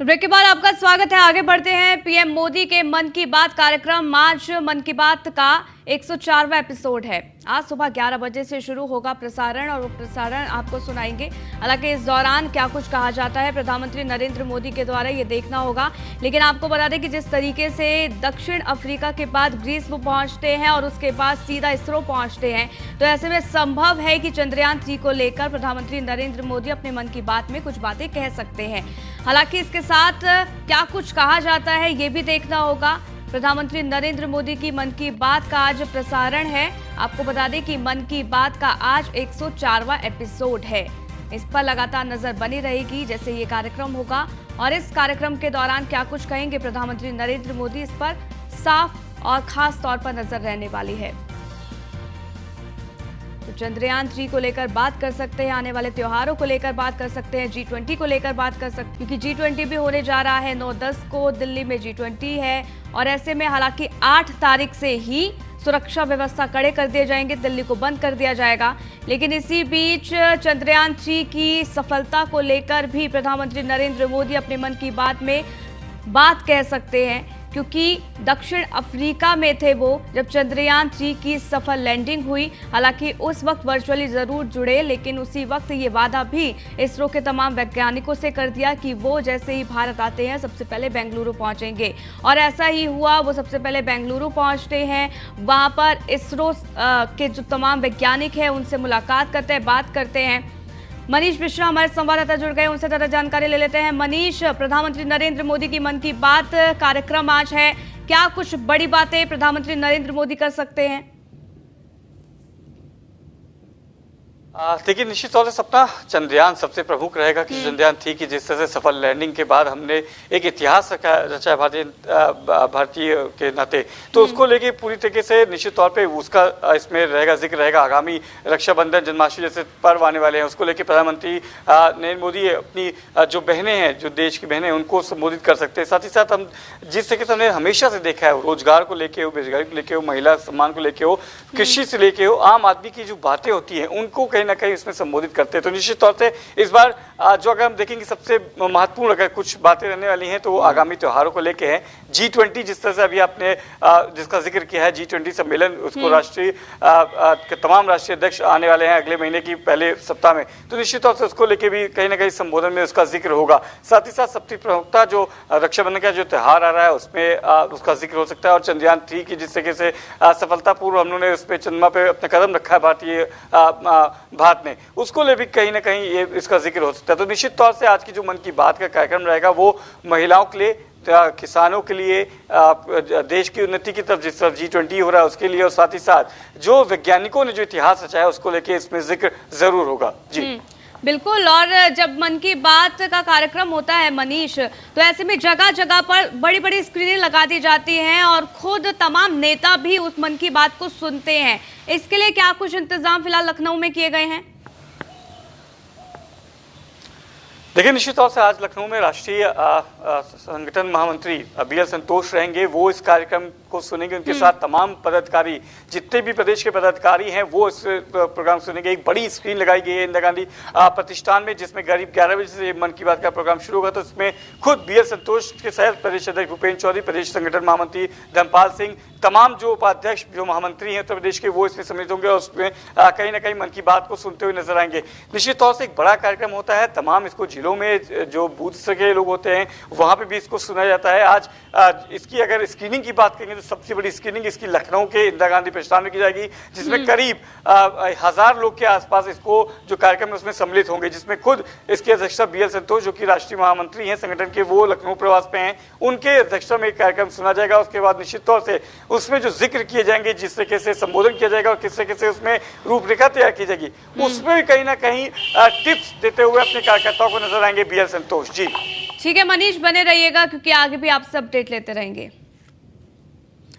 Break के बाद आपका स्वागत है। आगे बढ़ते हैं। पीएम मोदी के मन की बात कार्यक्रम आज मन की बात का 104वां एपिसोड है। आज सुबह 11 बजे से शुरू होगा प्रसारण और वो प्रसारण आपको सुनाएंगे। हालांकि इस दौरान क्या कुछ कहा जाता है प्रधानमंत्री नरेंद्र मोदी के द्वारा ये देखना होगा। लेकिन आपको बता दें कि जिस तरीके से दक्षिण अफ्रीका के बाद ग्रीस वो पहुंचते हैं और उसके बाद सीधा इसरो पहुंचते हैं, तो ऐसे में संभव है कि चंद्रयान 3 को लेकर प्रधानमंत्री नरेंद्र मोदी अपने मन की बात में कुछ बातें कह सकते हैं। हालांकि इसके साथ क्या कुछ कहा जाता है ये भी देखना होगा। प्रधानमंत्री नरेंद्र मोदी की मन की बात का आज प्रसारण है। आपको बता दें कि मन की बात का आज 104वां एपिसोड है। इस पर लगातार नजर बनी रहेगी जैसे ये कार्यक्रम होगा और इस कार्यक्रम के दौरान क्या कुछ कहेंगे प्रधानमंत्री नरेंद्र मोदी, इस पर साफ और खास तौर पर नजर रहने वाली है। तो चंद्रयान 3 को लेकर बात कर सकते हैं, आने वाले त्योहारों को लेकर बात कर सकते हैं, G20 को लेकर बात कर सकते हैं, क्योंकि G20 भी होने जा रहा है। 9-10 को दिल्ली में G20 है और ऐसे में हालांकि 8 तारीख से ही सुरक्षा व्यवस्था कड़े कर दिए जाएंगे, दिल्ली को बंद कर दिया जाएगा। लेकिन इसी बीच चंद्रयान 3 की सफलता को लेकर भी प्रधानमंत्री नरेंद्र मोदी अपने मन की बात में बात कह सकते हैं, क्योंकि दक्षिण अफ्रीका में थे वो जब चंद्रयान 3 की सफल लैंडिंग हुई। हालांकि उस वक्त वर्चुअली जरूर जुड़े, लेकिन उसी वक्त ये वादा भी इसरो के तमाम वैज्ञानिकों से कर दिया कि वो जैसे ही भारत आते हैं सबसे पहले बेंगलुरु पहुंचेंगे। और ऐसा ही हुआ, वो सबसे पहले बेंगलुरु पहुंचते हैं। वहां पर इसरो के जो तमाम वैज्ञानिक हैं उनसे मुलाकात करते हैं, बात करते हैं। मनीष मिश्रा हमारे संवाददाता जुड़ गए, उनसे ज़्यादा जानकारी ले लेते हैं। मनीष, प्रधानमंत्री नरेंद्र मोदी की मन की बात कार्यक्रम आज है, क्या कुछ बड़ी बातें प्रधानमंत्री नरेंद्र मोदी कर सकते हैं? देखिए, निश्चित तौर से सपना चंद्रयान सबसे प्रमुख रहेगा कि चंद्रयान 3 की जिस तरह से सफल लैंडिंग के बाद हमने एक इतिहास रचा भारतीय के नाते, तो उसको लेके पूरी तरीके से निश्चित तौर पे उसका इसमें रहेगा, जिक्र रहेगा। आगामी रक्षाबंधन, जन्माष्टमी जैसे पर्व आने वाले हैं, उसको लेके प्रधानमंत्री नरेंद्र मोदी अपनी जो बहनें हैं, जो देश की बहनें हैं, उनको संबोधित कर सकते हैं। साथ ही साथ हम जिस तरीके से हमने हमेशा से देखा है, रोजगार को लेके हो, बेरोजगारी को लेके हो, महिला सम्मान को लेके हो, कृषि से लेके हो, आम आदमी की जो बातें होती हैं उनको कहीं ना कहीं इसमें संबोधित करते हैं। तो निश्चित तौर से इस बार जो अगर हम देखेंगे सबसे महत्वपूर्ण अगर कुछ बातें रहने वाली हैं तो वो आगामी त्योहारों को लेके हैं। G20 जिस तरह से अभी आपने जिसका जिक्र किया है, G20 सम्मेलन, उसको राष्ट्रीय तमाम राष्ट्रीय अध्यक्ष आने वाले हैं अगले महीने की पहले सप्ताह में, तो निश्चित तौर से उसको लेके भी कहीं ना कहीं संबोधन में उसका जिक्र होगा। साथ ही साथ सबसे प्रमुखता जो रक्षाबंधन का जो त्यौहार आ रहा है उसमें उसका जिक्र हो सकता है। और चंद्रयान 3 की जिस तरीके से सफलतापूर्व हम लोगों ने उस पर चंद्रमा पे अपना कदम रखा है भारतीय भारत ने, उसको ले भी कहीं ना कहीं ये इसका जिक्र हो सकता है। तो निश्चित तौर से आज की जो मन की बात का कार्यक्रम रहेगा वो महिलाओं के लिए, किसानों के लिए, देश की उन्नति की तरफ जिस तरह G20 हो रहा है उसके लिए, और साथ ही साथ जो वैज्ञानिकों ने जो इतिहास रचा है उसको लेके इसमें जिक्र जरूर होगा। जी बिल्कुल। और जब मन की बात का कार्यक्रम होता है मनीष, तो ऐसे में जगह जगह पर बड़ी बड़ी स्क्रीनें लगा दी जाती हैं और खुद तमाम नेता भी उस मन की बात को सुनते हैं। इसके लिए क्या कुछ इंतजाम फिलहाल लखनऊ में किए गए हैं? देखिए, निश्चित तौर से आज लखनऊ में राष्ट्रीय संगठन महामंत्री BL संतोष रहेंगे। वो इस कार्यक्रम को सुनेंगे, उनके साथ तमाम पदाधिकारी, जितने भी प्रदेश के पदाधिकारी हैं वो इस प्रोग्राम सुनेंगे। एक बड़ी स्क्रीन लगाई गई है इंदिरा गांधी प्रतिष्ठान में, जिसमें करीब 11 बजे से मन की बात का प्रोग्राम शुरू होगा। तो इसमें खुद BL संतोष के साथ प्रदेश अध्यक्ष भूपेन्द्र चौधरी, प्रदेश संगठन महामंत्री धर्मपाल सिंह, तमाम जो उपाध्यक्ष, जो महामंत्री हैं उत्तर प्रदेश के, वो इसमें सम्मिलित होंगे और उसमें कहीं ना कहीं मन की बात को सुनते हुए नजर आएंगे। निश्चित तौर से एक बड़ा कार्यक्रम होता है, तमाम इसको जिलों में जो बूथ स्तर के लोग होते हैं वहां पे भी इसको सुना जाता है। आज इसकी अगर स्क्रीनिंग की बात करेंगे तो सबसे बड़ी स्क्रीनिंग इसकी लखनऊ के इंदिरा गांधी प्रतिष्ठान में की जाएगी, जिसमें करीब 1000 लोग के आसपास इसको जो कार्यक्रम है उसमें सम्मिलित होंगे, जिसमें खुद इसके अध्यक्षता BL संतोष जो कि राष्ट्रीय महामंत्री हैं संगठन के, वो लखनऊ प्रवास पे हैं, उनके अध्यक्षता में कार्यक्रम सुना जाएगा। उसके बाद निश्चित तौर से उसमें जो जिक्र किए जाएंगे, जिस तरीके से संबोधन किया जाएगा और किस तरीके से उसमें रूपरेखा तैयार की जाएगी, उसमें भी कहीं ना कहीं टिप्स देते हुए अपने कार्यकर्ताओं को नजर आएंगे BL संतोष। जी ठीक है मनीष, बने रहिएगा क्योंकि आगे भी आपसे अपडेट लेते रहेंगे।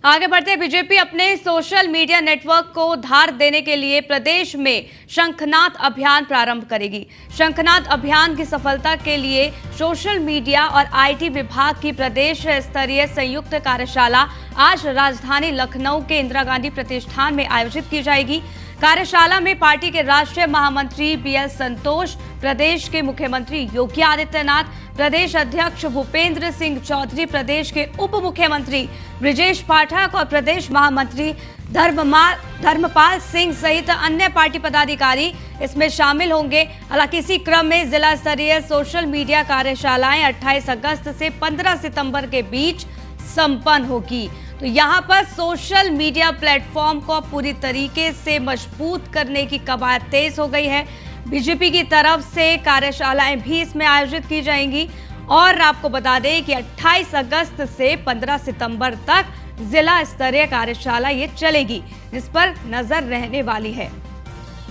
आगे बढ़ते हैं। बीजेपी अपने सोशल मीडिया नेटवर्क को धार देने के लिए प्रदेश में शंखनाद अभियान प्रारंभ करेगी। शंखनाद अभियान की सफलता के लिए सोशल मीडिया और IT विभाग की प्रदेश स्तरीय संयुक्त कार्यशाला आज राजधानी लखनऊ के इंदिरा गांधी प्रतिष्ठान में आयोजित की जाएगी। कार्यशाला में पार्टी के राष्ट्रीय महामंत्री बीएल संतोष, प्रदेश के मुख्यमंत्री योगी आदित्यनाथ, प्रदेश अध्यक्ष भूपेंद्र सिंह चौधरी, प्रदेश के उप मुख्यमंत्री ब्रिजेश पाठक और प्रदेश महामंत्री धर्मपाल सिंह सहित अन्य पार्टी पदाधिकारी इसमें शामिल होंगे। हालांकि इसी क्रम में जिला स्तरीय सोशल मीडिया कार्यशालाएं 28 अगस्त से 15 सितंबर के बीच संपन्न होगी। तो यहाँ पर सोशल मीडिया प्लेटफॉर्म को पूरी तरीके से मजबूत करने की कवायद तेज हो गई है। बीजेपी की तरफ से कार्यशालाएं भी इसमें आयोजित की जाएंगी और आपको बता दें कि 28 अगस्त से 15 सितंबर तक जिला स्तरीय कार्यशाला ये चलेगी, जिस पर नजर रहने वाली है।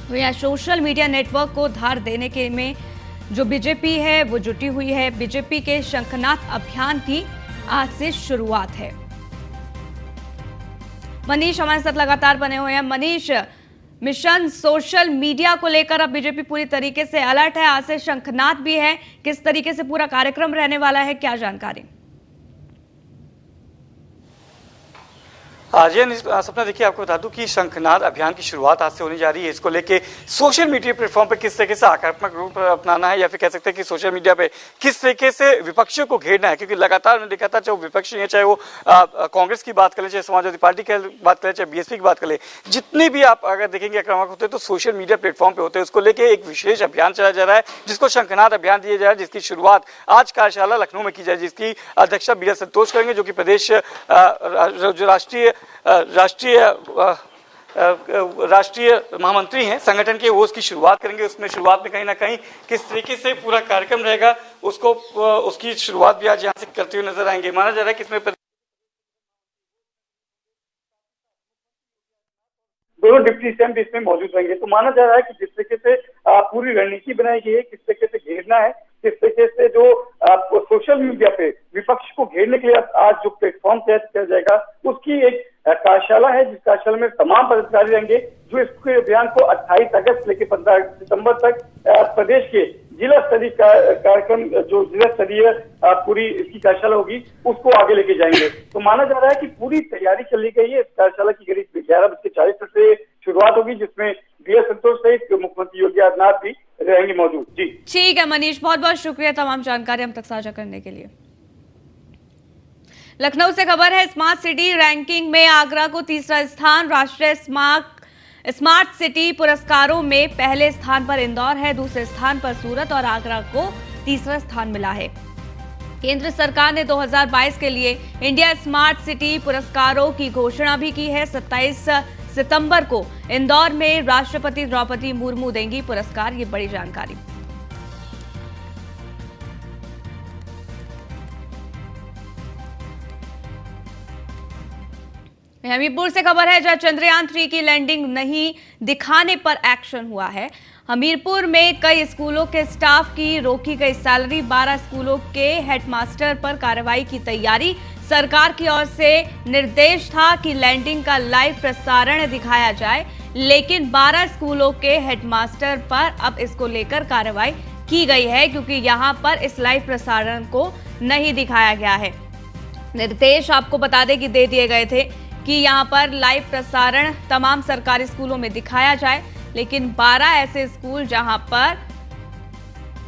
तो यहाँ सोशल मीडिया नेटवर्क को धार देने के में जो बीजेपी है वो जुटी हुई है। बीजेपी के शंखनाद अभियान की आज से शुरुआत है। मनीष हमारे साथ लगातार बने हुए हैं। मनीष, मिशन सोशल मीडिया को लेकर अब बीजेपी पूरी तरीके से अलर्ट है, आज से शंखनाद भी है। किस तरीके से पूरा कार्यक्रम रहने वाला है, क्या जानकारी? जी सपना, देखिए आपको बता दूं कि शंखनाद अभियान की शुरुआत आज से होने जा रही है। इसको लेके सोशल मीडिया प्लेटफॉर्म पे किस तरीके से आक्रामक रूप अपनाना है या फिर कह सकते हैं कि सोशल मीडिया पे किस तरीके से विपक्षियों को घेरना है, क्योंकि लगातार हमने देखा था चाहे वो विपक्षी है, चाहे वो कांग्रेस की बात करें, चाहे समाजवादी पार्टी की बात करें, चाहे बीएसपी की बात करें, जितने भी आप अगर देखेंगे आक्रामक होते हैं तो सोशल मीडिया प्लेटफॉर्म पे होते हैं। उसको लेकर एक विशेष अभियान चलाया जा रहा है जिसको शंखनाद अभियान दिया जा रहा है, जिसकी शुरुआत आज कार्यशाला लखनऊ में की जाए, जिसकी अध्यक्षता बीएल संतोष करेंगे, जो कि प्रदेश राष्ट्रीय महामंत्री हैं संगठन के, वो उसकी शुरुआत करेंगे। उसमें शुरुआत में कहीं ना कहीं किस तरीके से पूरा कार्यक्रम रहेगा उसको उसकी शुरुआत भी आज यहाँ से करते हुए नजर आएंगे। माना जा रहा है कि इसमें दोनों डिप्टी सीएम भी इसमें मौजूद रहेंगे। तो माना जा रहा है कि जिस तरीके से पूरी रणनीति बनाई गई है, किस तरीके से घेरना है, किस तरीके से जो सोशल मीडिया पे विपक्ष को घेरने के लिए आज जो प्लेटफॉर्म तैयार किया जाएगा, उसकी एक कार्यशाला है, जिस कार्यशाला में तमाम पदाधिकारी रहेंगे जो इसके अभियान को 28 अगस्त लेके 15 सितंबर तक प्रदेश के जिला स्तरीय कार्यक्रम, जो जिला स्तरीय पूरी इसकी कार्यशाला होगी, उसको आगे लेके जाएंगे। तो माना जा रहा है कि पूरी तैयारी चल ली गई है। इस कार्यशाला की करीब 11:40 से शुरुआत होगी, जिसमें बीएल संतोष सहित मुख्यमंत्री योगी आदित्यनाथ भी रहेंगे मौजूद। जी ठीक है मनीष, बहुत बहुत शुक्रिया तमाम जानकारी हम तक साझा करने के लिए। लखनऊ से खबर है, स्मार्ट सिटी रैंकिंग में आगरा को तीसरा स्थान। राष्ट्रीय स्मार्ट सिटी पुरस्कारों में पहले स्थान पर इंदौर है, दूसरे स्थान पर सूरत और आगरा को तीसरा स्थान मिला है। केंद्र सरकार ने 2022 के लिए इंडिया स्मार्ट सिटी पुरस्कारों की घोषणा भी की है। 27 सितंबर को इंदौर में राष्ट्रपति द्रौपदी मुर्मू देंगी पुरस्कार, ये बड़ी जानकारी। हमीरपुर से खबर है, जहां चंद्रयान 3 की लैंडिंग नहीं दिखाने पर एक्शन हुआ है। हमीरपुर में कई स्कूलों के स्टाफ की रोकी गई सैलरी, 12 स्कूलों के हेडमास्टर पर कार्रवाई की तैयारी। सरकार की ओर से निर्देश था कि लैंडिंग का लाइव प्रसारण दिखाया जाए, लेकिन 12 स्कूलों के हेडमास्टर पर अब इसको लेकर कार्रवाई की गई है, क्योंकि यहां पर इस लाइव प्रसारण को नहीं दिखाया गया है। निर्देश आपको बता दें कि दे दिए गए थे कि यहां पर लाइव प्रसारण तमाम सरकारी स्कूलों में दिखाया जाए, लेकिन 12 ऐसे स्कूल जहां पर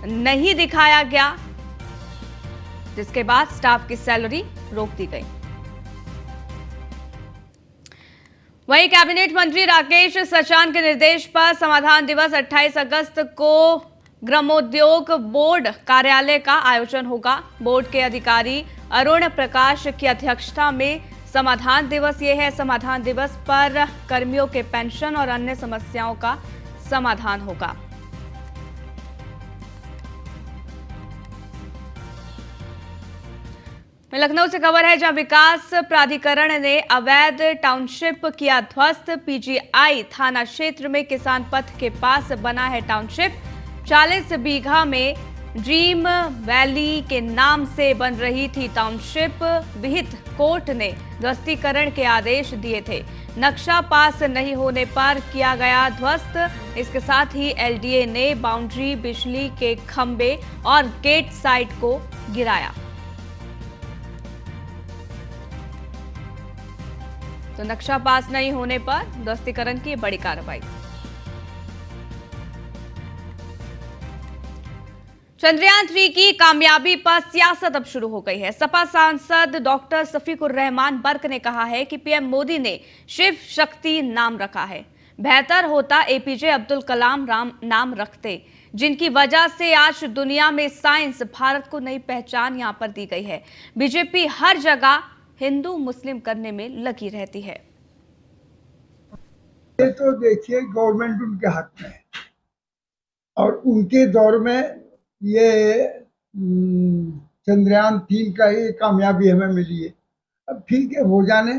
नहीं दिखाया गया, जिसके बाद स्टाफ की सैलरी रोक दी गई। वहीं कैबिनेट मंत्री राकेश सचान के निर्देश पर समाधान दिवस 28 अगस्त को ग्रामोद्योग बोर्ड कार्यालय का आयोजन होगा। बोर्ड के अधिकारी अरुण प्रकाश की अध्यक्षता में समाधान दिवस ये है। समाधान दिवस पर कर्मियों के पेंशन और अन्य समस्याओं का समाधान होगा। लखनऊ से खबर है, जहां विकास प्राधिकरण ने अवैध टाउनशिप किया ध्वस्त। पीजीआई थाना क्षेत्र में किसान पथ के पास बना है टाउनशिप। 40 बीघा में ड्रीम वैली के नाम से बन रही थी टाउनशिप। विहित कोर्ट ने ध्वस्तीकरण के आदेश दिए थे। नक्शा पास नहीं होने पर किया गया ध्वस्त। इसके साथ ही एलडीए ने बाउंड्री, बिजली के खंभे और गेट साइट को गिराया। तो नक्शा पास नहीं होने पर ध्वस्तीकरण की बड़ी कार्रवाई। चंद्रयान 3 की कामयाबी पर सियासत अब शुरू हो गई है। सपा सांसद डॉक्टर सफीकुर रहमान बर्क ने कहा है कि पीएम मोदी ने शिव शक्ति नाम रखा है। बेहतर होता एपीजे अब्दुल कलाम नाम रखते, जिनकी वजह से आज दुनिया में साइंस भारत को नई पहचान यहां पर दी गई है। बीजेपी हर जगह हिंदू मुस्लिम करने में लगी रहती है। ये तो देखिए गवर्नमेंट उनके हाथ में है और उनके दौर में ये चंद्रयान 3 का ये कामयाबी हमें मिली है। अब ठीक है, हो जाने,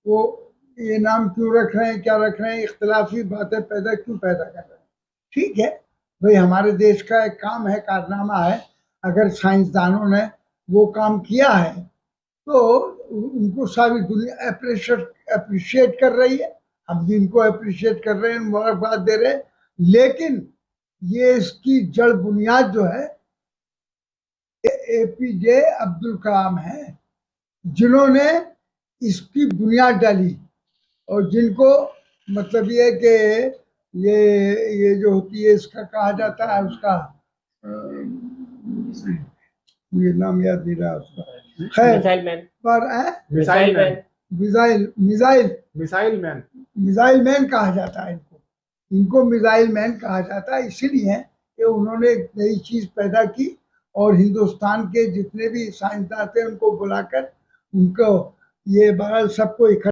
वो ये नाम क्यों रख रहे हैं, क्या रख रहे हैं, इख्तलाफी बातें क्यों पैदा कर रहे हैं। ठीक है भाई, हमारे देश का एक काम है, कारनामा है। अगर साइंसदानों ने वो काम किया है तो उनको सारी दुनिया अप्रिशिएट कर रही है, हम भी इनको अप्रिशिएट कर रहे हैं, मुबारकबाद दे रहे हैं। लेकिन ये इसकी जड़ बुनियाद जो है एपीजे अब्दुल कलाम है, जिन्होंने इसकी बुनियाद डाली और जिनको मतलब ये कि ये जो होती है, इसका कहा जाता है, उसका ये नाम याद नहीं रहा उसका, खैर पर मिसाइल मैन कहा जाता है इनको मिसाइल मैन कहा जाता है, इसीलिए कि उन्होंने एक नई चीज पैदा की और हिंदुस्तान के जितने भी साइंसदान थे उनको बुलाकर उनको ये बहरहाल सबको इकट्ठा